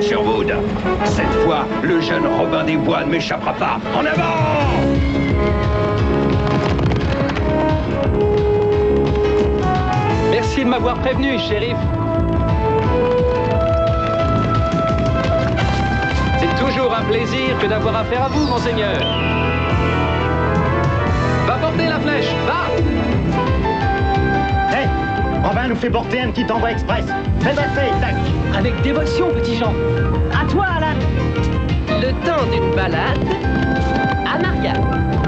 capitaine Sherwood. Cette fois, le jeune Robin des Bois ne m'échappera pas. En avant! Merci de m'avoir prévenu, shérif. C'est toujours un plaisir que d'avoir affaire à vous, monseigneur. Va porter la flèche, va! Hé, Robin nous fait porter un petit envoi express. Fais dresser, Isaac. Avec dévotion, petit Jean. À toi, Alan. Le temps d'une balade à Maria.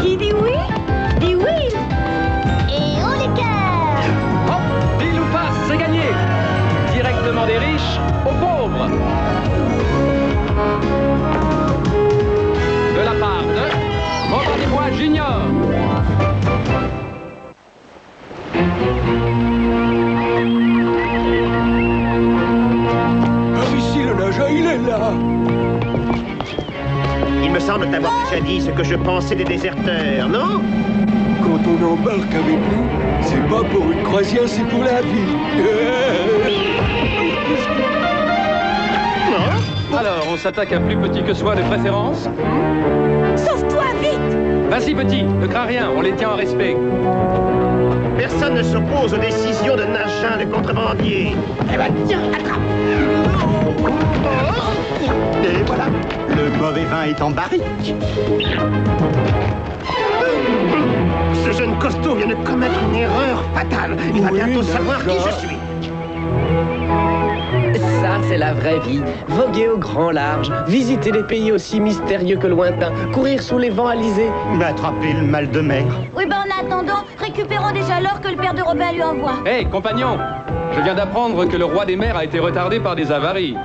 Qui dit oui, dit oui. Et on les cœurs. Hop, pile ou face, c'est gagné. Directement des riches aux pauvres. De la part de Robin des Bois Junior. Ici, le nageur, il est là. Il me semble t'avoir déjà dit ce que je pensais des déserteurs, non? Quand on embarque avec nous, c'est pas pour une croisière, c'est pour la vie. Alors, on s'attaque à plus petit que soi de préférence. Sauve-toi, vite. Vas-y, petit, ne crains rien, on les tient en respect. Personne ne s'oppose aux décisions de Nagin, le contrebandier. Eh ben, tiens, attrape. Et voilà, le mauvais vin est en barrique. Ce jeune costaud vient de commettre une erreur fatale. Il va bientôt savoir qui je suis. Ça, c'est la vraie vie. Voguer au grand large, visiter des pays aussi mystérieux que lointains, courir sous les vents alizés. M'attraper le mal de mer. Oui, ben en attendant, récupérons déjà l'or que le père de Robin lui envoie. Hé, compagnon, je viens d'apprendre que le roi des mers a été retardé par des avaries.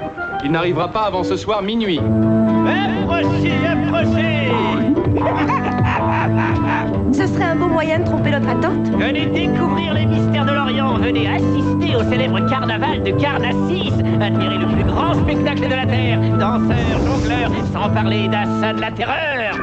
Il n'arrivera pas avant ce soir minuit. Approchez, approchez. Ce serait un beau moyen de tromper notre attente. Venez découvrir les mystères de l'Orient. Venez assister au célèbre carnaval de Carnassis. Admirez le plus grand spectacle de la Terre. Danseurs, jongleurs, sans parler d'Assad la terreur.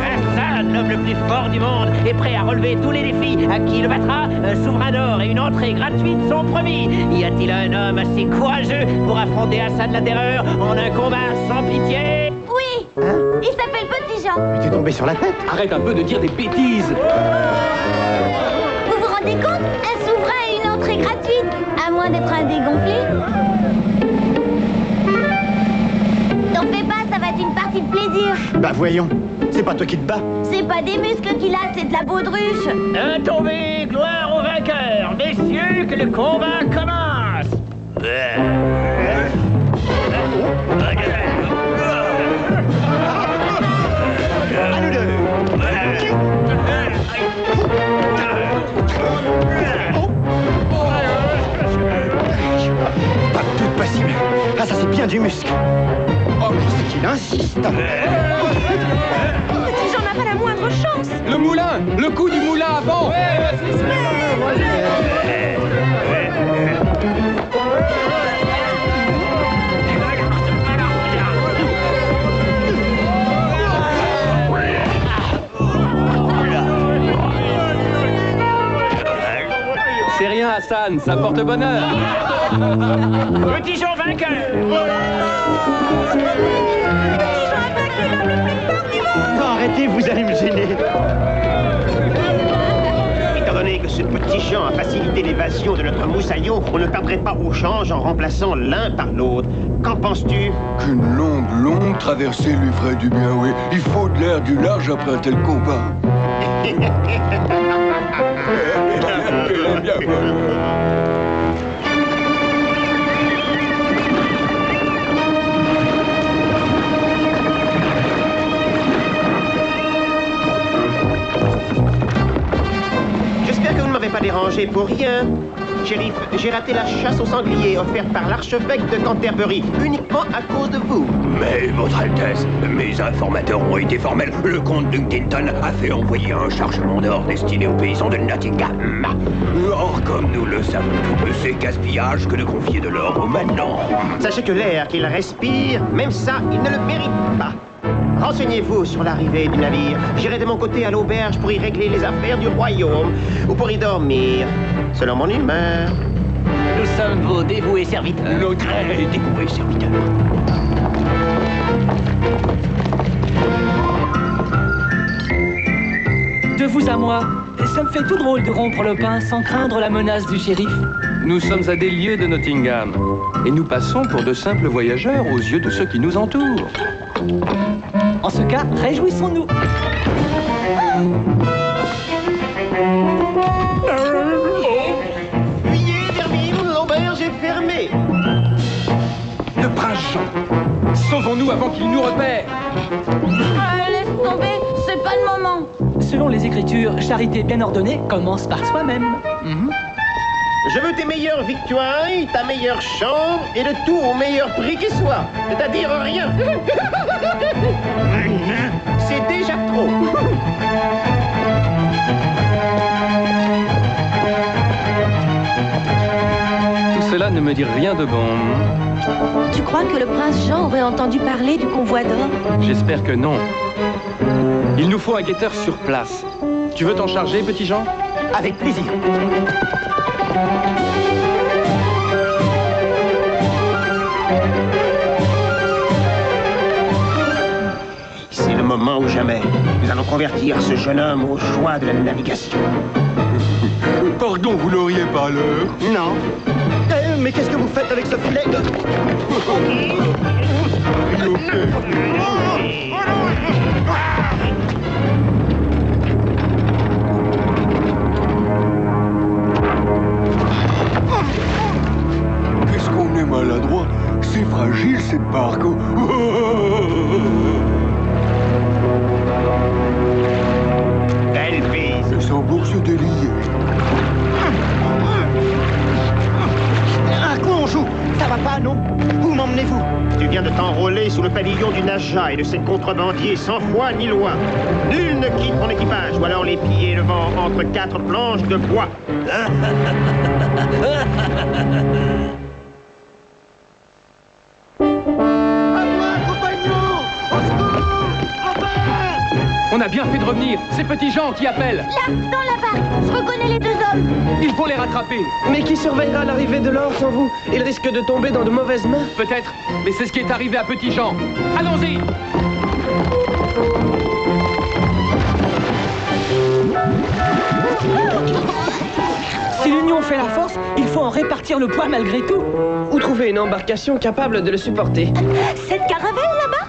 Assad, l'homme le plus fort du monde, est prêt à relever tous les défis. À qui le battra? Un souverain d'or et une entrée gratuite sont promis. Y a-t-il un homme assez courageux pour affronter Assad la terreur en un combat sans pitié? Oui, il s'appelle Petit Jean. Mais t'es tombé sur la tête. Arrête un peu de dire des bêtises. Vous vous rendez compte? Un souverain et une entrée gratuite, à moins d'être un dégonflé. T'en fais pas, ça va être une partie de plaisir. Bah voyons, c'est pas toi qui te bats. C'est pas des muscles qu'il a, c'est de la baudruche. Un tombé, gloire aux vainqueurs. Messieurs, que le combat commence. À nous deux. Pas tout possible. Ah, ça c'est bien du muscle. Oh, je sais qu'il insiste. Petit Jean n'a pas la moindre chance. Le moulin, le coup du moulin à vent. C'est rien, Hassan, ça porte bonheur. Petit Jean vainqueur. Non, arrêtez, vous allez me gêner. Étant donné que ce petit Jean a facilité l'évasion de notre moussaillon, on ne perdrait pas au change en remplaçant l'un par l'autre. Qu'en penses-tu? Qu'une longue traversée lui ferait du bien, oui. Il faut de l'air du large après un tel combat. J'espère que vous ne m'avez pas dérangé pour rien. Shérif, j'ai raté la chasse au sanglier offerte par l'archevêque de Canterbury, uniquement à cause de vous. Mais, Votre Altesse, mes informateurs ont été formels. Le comte Dunkinton a fait envoyer un chargement d'or destiné aux paysans de Nottingham. Or, comme nous le savons tous, c'est gaspillage que de confier de l'or aux manants. Sachez que l'air qu'il respire, même ça, il ne le mérite pas. Renseignez-vous sur l'arrivée du navire. J'irai de mon côté à l'auberge pour y régler les affaires du royaume, ou pour y dormir, selon mon humeur. Nous sommes vos dévoués serviteurs. Nos très dévoués serviteurs. De vous à moi, ça me fait tout drôle de rompre le pain sans craindre la menace du shérif. Nous sommes à des lieues de Nottingham. Et nous passons pour de simples voyageurs aux yeux de ceux qui nous entourent. En ce cas, réjouissons-nous. Fuyez, Derville, l'auberge est fermée. Le prince Jean. Sauvons-nous avant qu'il nous repère. Laisse tomber, c'est pas le moment. Selon les Écritures, charité bien ordonnée commence par soi-même. Je veux tes meilleures victoires, ta meilleure chambre et le tout au meilleur prix qui soit. C'est-à-dire rien. C'est déjà trop. Tout cela ne me dit rien de bon. Tu crois que le prince Jean aurait entendu parler du convoi d'or? J'espère que non. Il nous faut un guetteur sur place. Tu veux t'en charger, petit Jean? Avec plaisir. C'est le moment ou jamais. Nous allons convertir ce jeune homme aux joies de la navigation. Pardon, vous n'auriez pas l'heure? Non. Mais qu'est-ce que vous faites avec ce filet? Qu'est-ce qu'on est maladroit? C'est fragile, cette barque. Belle brise. Sans bourse déliée. À quoi on joue? Ça va pas, non? Où m'emmenez-vous? Tu viens de t'enrôler sous le pavillon du Naja et de ses contrebandiers sans foi ni loi. Nul ne quitte mon équipage, ou alors les pieds et le vent entre quatre planches de bois. On a bien fait de revenir. C'est petit Jean qui appelle. Là, dans la barque, je reconnais les deux hommes. Il faut les rattraper. Mais qui surveillera l'arrivée de l'or sans vous? Il risque de tomber dans de mauvaises mains. Peut-être, mais c'est ce qui est arrivé à petit Jean. Allons-y. Si l'union fait la force, il faut en répartir le poids malgré tout. Ou trouver une embarcation capable de le supporter. Cette caravelle là-bas?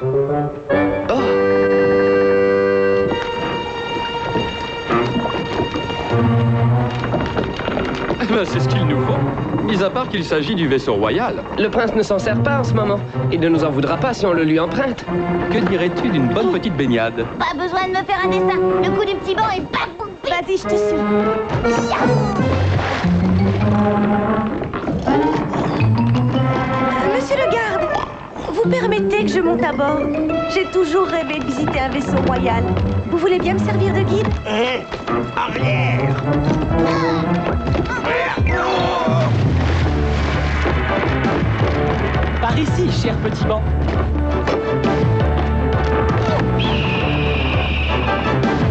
Oh! Ben, c'est ce qu'il nous faut. Mis à part qu'il s'agit du vaisseau royal. Le prince ne s'en sert pas en ce moment. Il ne nous en voudra pas si on le lui emprunte. Que dirais-tu d'une bonne petite baignade? Pas besoin de me faire un dessin. Le coup du petit banc est pas boum. Vas-y, je te suis. Monsieur le garde, vous permettez que je monte à bord? J'ai toujours rêvé de visiter un vaisseau royal. Vous voulez bien me servir de guide? Arrière! Par ici, cher petit banc.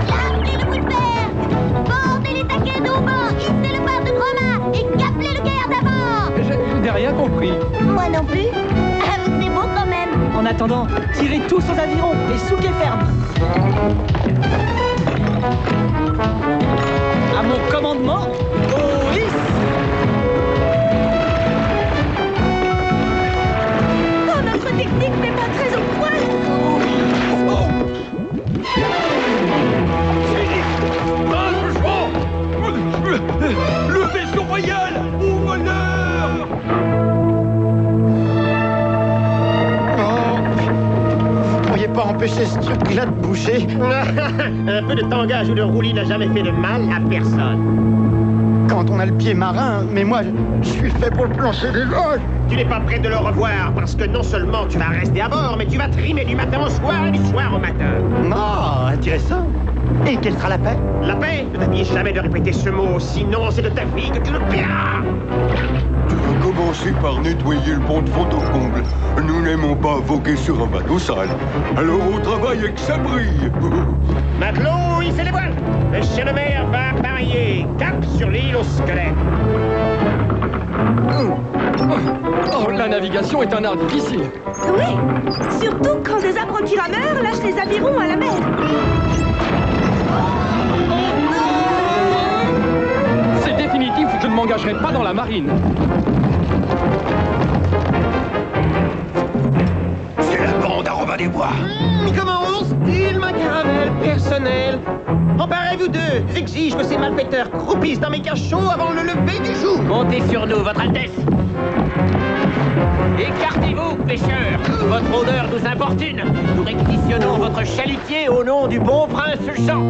Lâchez le bout de fer! Bordez les taquets d'eau bord! Hissez le phare de gros-mât! Et caplez le gaillard d'avant! Je n'ai rien compris. Moi non plus. Ah, c'est beau quand même. En attendant, tirez tous aux avirons et souquez ferme. À mon commandement, au hisse! Oh, notre technique n'est pas très au point. Le vaisseau royal! Au voleur! Vous pourriez pas empêcher ce truc-là de bouger? Un peu de tangage ou de roulis n'a jamais fait de mal à personne. Quand on a le pied marin, mais moi, je suis fait pour le plancher des vagues. Tu n'es pas prêt de le revoir parce que non seulement tu vas rester à bord, mais tu vas trimer du matin au soir et du soir au matin. Ah, intéressant. Et quelle sera la paix? La paix? Ne t'habille jamais de répéter ce mot, sinon c'est de ta vie que tu le paieras. Tu vas commencer par nettoyer le pont de fond au comble. Nous n'aimons pas voguer sur un bateau sale. Alors on travaille avec que ça brille. Matelot, hissez les voiles. Le chien de mer va parier. Cap sur l'île au squelette. La navigation est un art difficile. Oui, surtout quand des abrutis rameurs lâchent les avirons à la mer. C'est définitif, je ne m'engagerai pas dans la marine. C'est la bande à Robin des Bois. Comment ose-t-il, ma caravelle personnelle? Emparez-vous d'eux. J'exige que ces malfaiteurs croupissent dans mes cachots avant le lever du jour. Montez sur nous, votre Altesse. Écartez-vous, pêcheurs. Votre odeur nous importune. Nous réquisitionnons votre chalutier au nom du bon prince Jean.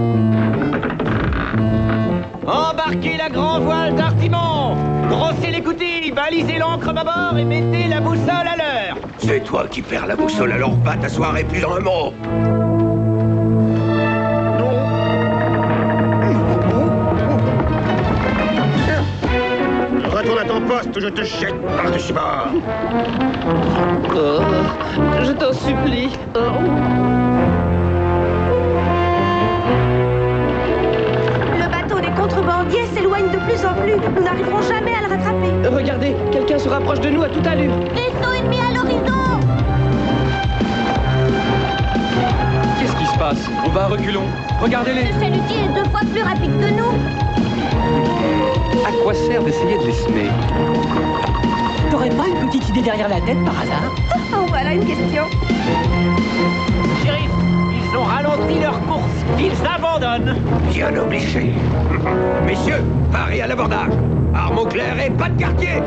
Embarquez la grand voile d'artimon. Grossez les coutilles, balisez l'ancre bâbord et mettez la boussole à l'heure. C'est toi qui perds la boussole, alors va t'asseoir et plus en un mot. Retourne à ton poste ou je te jette par-dessus bord. Oh, je t'en supplie. Oh. Le bateau des contrebandiers s'éloigne de plus en plus. Nous n'arriverons jamais à le rattraper. Regardez, quelqu'un se rapproche de nous à toute allure. Vaisseau ennemi à l'horizon! Qu'est-ce qui se passe? On va à reculons. Regardez-les. Ce chalutier est 2 fois plus rapide que nous. À quoi sert d'essayer de les semer? T'aurais pas une petite idée derrière la tête par hasard? Oh, voilà une question. Shérif, ils ont ralenti leur course. Ils abandonnent. Bien obligé. Messieurs, parez à l'abordage. Armes au clair et pas de quartier.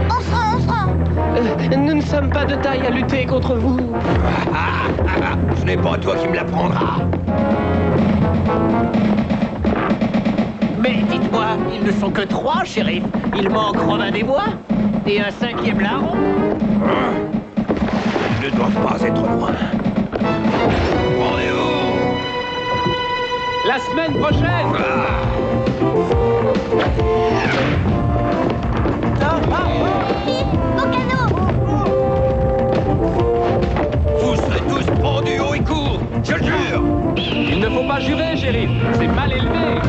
On se rend. Nous ne sommes pas de taille à lutter contre vous. Ce n'est pas toi qui me l'apprendras. Mais dites-moi, ils ne sont que 3, shérif. Il manque Robin des Bois et un 5e larron. Ils ne doivent pas être loin. Rendez-vous. La semaine prochaine! Vite, au canot! Vous serez tous pendus haut et court, je le jure. Il ne faut pas jurer, shérif. C'est mal élevé.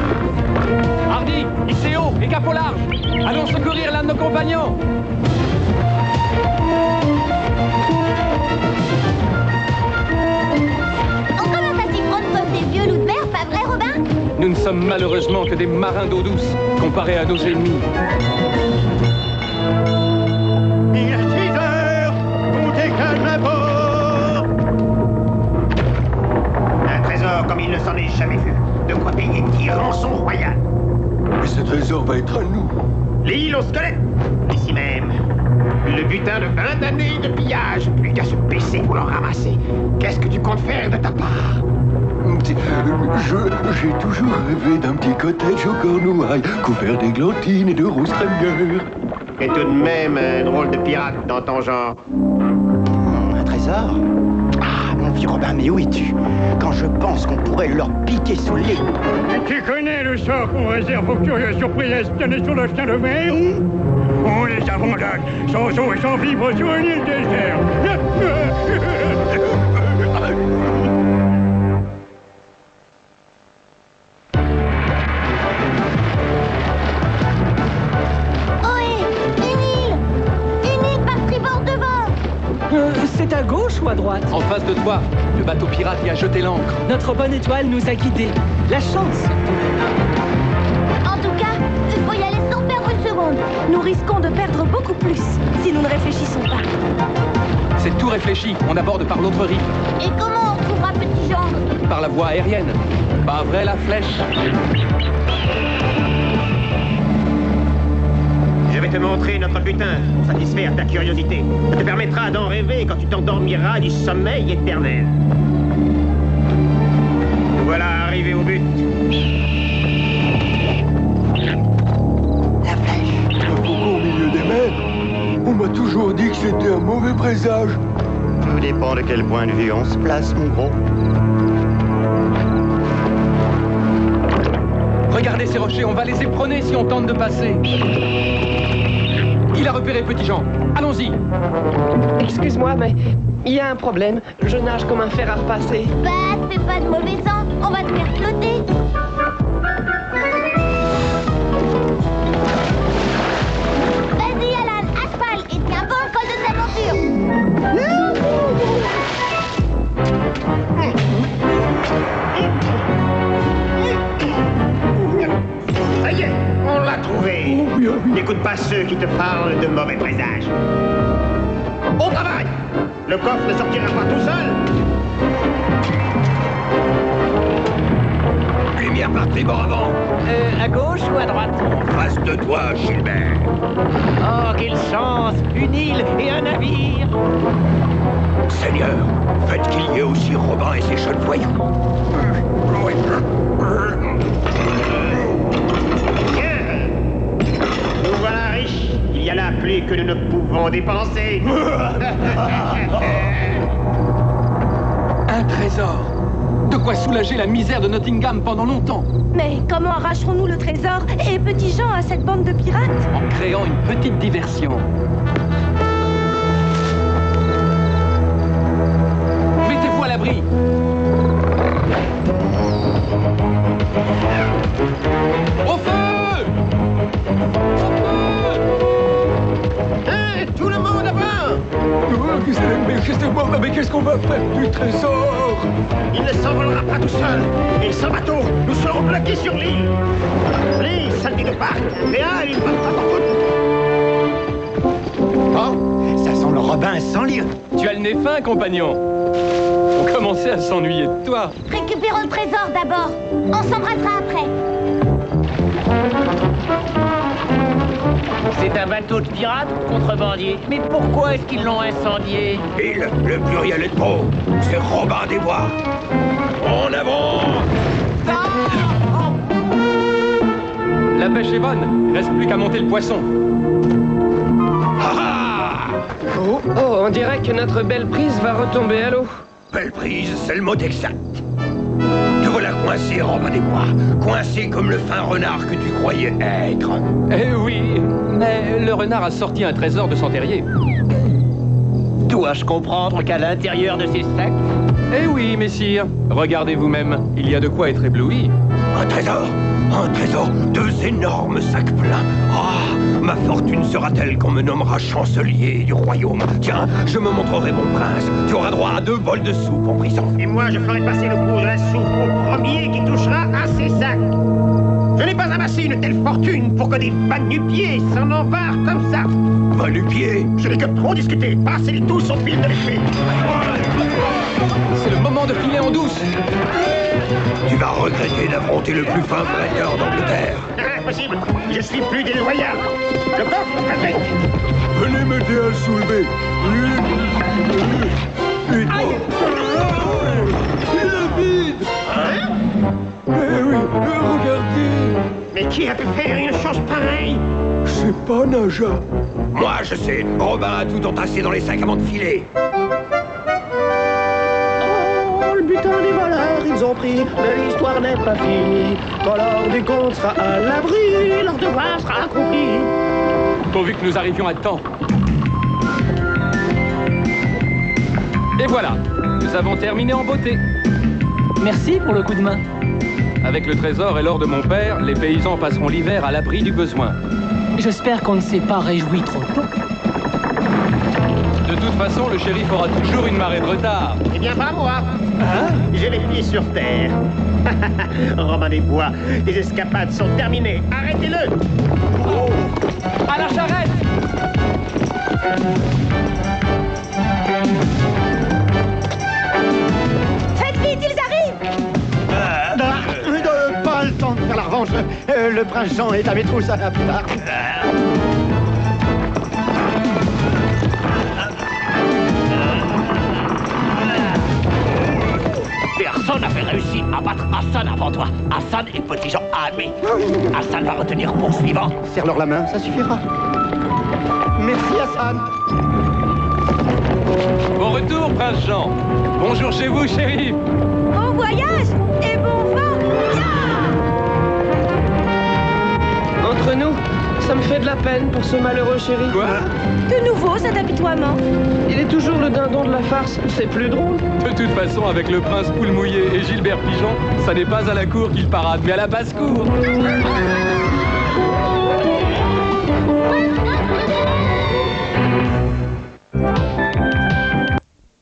Hardy, hissez haut et cap au large. Allons secourir l'un de nos compagnons. On commence à s'y prendre comme des vieux loups de mer, pas vrai, Robin? Nous ne sommes malheureusement que des marins d'eau douce, comparés à nos ennemis. Il est 6 heures. Montez calme à bord. Un trésor comme il ne s'en est jamais vu. De quoi payer 10 rançons royales. Mais ce trésor va être à nous. L'île au squelette, ici même. Le butin de 20 années de pillage. Plus qu'à se baisser pour le ramasser. Qu'est-ce que tu comptes faire de ta part? J'ai toujours rêvé d'un petit cottage au Cornouailles, couvert d'églantines et de roses crémières. Et tout de même un drôle de pirate dans ton genre. Un trésor? Ah, mon vieux Robin, mais où es-tu? Quand je pense qu'on pourrait leur piquer sous le lit. Tu connais le sort qu'on réserve aux curieux surpris espionnés sur le chien de mer? On les abandonne, sans eau et sans vivre sur une île déserte. C'est à gauche ou à droite? En face de toi, le bateau pirate y a jeté l'ancre. Notre bonne étoile nous a guidés. La chance! En tout cas, il faut y aller sans perdre une seconde. Nous risquons de perdre beaucoup plus si nous ne réfléchissons pas. C'est tout réfléchi, on aborde par l'autre rive. Et comment on retrouvera Petit Jean? Par la voie aérienne. Pas vrai la flèche? Je vais te montrer notre butin pour satisfaire ta curiosité. Ça te permettra d'en rêver quand tu t'endormiras du sommeil éternel. Nous voilà arrivés au but. La flèche. Un faucon au milieu des mers. On m'a toujours dit que c'était un mauvais présage. Tout dépend de quel point de vue on se place, mon gros. Regardez ces rochers, on va les éperonner si on tente de passer. Il a repéré Petit Jean. Allons-y. Excuse-moi, mais il y a un problème. Je nage comme un fer à repasser. Bah, fais pas de mauvais sang, on va te faire flotter. N'écoute pas ceux qui te parlent de mauvais présages. Au travail! Le coffre ne sortira pas tout seul. Lumière par tribord avant. À gauche ou à droite? En face de toi, Gilbert. Oh, quelle chance! Une île et un navire! Seigneur, faites qu'il y ait aussi Robin et ses jeunes voyous. Nous voilà riches. Il y a là plus que nous ne pouvons dépenser. Un trésor. De quoi soulager la misère de Nottingham pendant longtemps. Mais comment arracherons-nous le trésor et Petit Jean à cette bande de pirates? En créant une petite diversion. Mettez-vous à l'abri. Au feu! Tout le monde à bord! Mais qu'est-ce qu'on va faire du trésor? Il ne s'envolera pas tout seul. Et sans bateau, nous serons bloqués sur l'île. Les saletés de parc. Léa, il ne va pas Oh, ça sent le Robin sans lieu. Tu as le nez fin, compagnon. On commençait à s'ennuyer de toi. Récupérons le trésor d'abord. On s'embrassera après. C'est un bateau de pirates ou de contrebandiers? Mais pourquoi est-ce qu'ils l'ont incendié? Il, le pluriel est trop. C'est Robin des Bois. En avant! La pêche est bonne. Il reste plus qu'à monter le poisson. Oh, on dirait que notre belle prise va retomber à l'eau. Belle prise, c'est le mot exact. Te voilà coincé, Robin des Bois. Coincé comme le fin renard que tu croyais être. Eh oui, mais le renard a sorti un trésor de son terrier. Dois-je comprendre qu'à l'intérieur de ces sacs... Eh oui, messire. Regardez vous-même. Il y a de quoi être ébloui. Un trésor! Un trésor! 2 énormes sacs pleins! Ah! Ma fortune sera telle qu'on me nommera chancelier du royaume. Tiens, je me montrerai mon prince. Tu auras droit à 2 bols de soupe en prison. Et moi, je ferai passer le goût de la soupe au premier qui touchera à ces sacs. Je n'ai pas amassé une telle fortune pour que des va-nu-pieds s'en emparent comme ça. Va-nu-pieds? Je n'ai que trop discuté. Passez-les tous au fil de l'épée. C'est le moment de filer en douce. Tu vas regretter d'affronter le plus fin prêteur d'Angleterre. Impossible. Je suis plus déloyal. Le coffre, avec. Venez m'aider à le soulever. Aïe! Il est vide. Eh oui, regardez. Mais qui a pu faire une chose pareille? C'est pas Naja. Moi, je sais. Robin a tout entassé dans les sacs avant de filer. Oh, le butin des voleurs, ils ont pris, mais l'histoire n'est pas finie. Quand l'heure du compte sera à l'abri, leur devoir sera accompli. Pourvu que nous arrivions à temps. Et voilà, nous avons terminé en beauté. Merci pour le coup de main. Avec le trésor et l'or de mon père, les paysans passeront l'hiver à l'abri du besoin. J'espère qu'on ne s'est pas réjoui trop tôt. De toute façon, le shérif aura toujours une marée de retard. Eh bien, pas moi. Hein? J'ai les pieds sur terre. Robin des Bois, les escapades sont terminées. Arrêtez-le. Oh. À la charrette! Faites vite, ils arrivent! Pas le temps de faire la revanche. Le prince Jean est à mes trousses à plus tard. Personne n'avait réussi à battre Hassan avant toi. Hassan est Petit Jean armé. Hassan va retenir poursuivant. Serre-leur la main, ça suffira. Merci, Hassan. Bon retour, prince Jean. Bonjour chez vous, shérif. Bon voyage et bon vent! Entre nous, ça me fait de la peine pour ce malheureux shérif. Quoi? De nouveau, cet apitoiement. Il est toujours le dindon de la farce, c'est plus drôle. De toute façon, avec le prince Poule Mouillé et Gilbert Pigeon, ça n'est pas à la cour qu'il parade, mais à la basse-cour.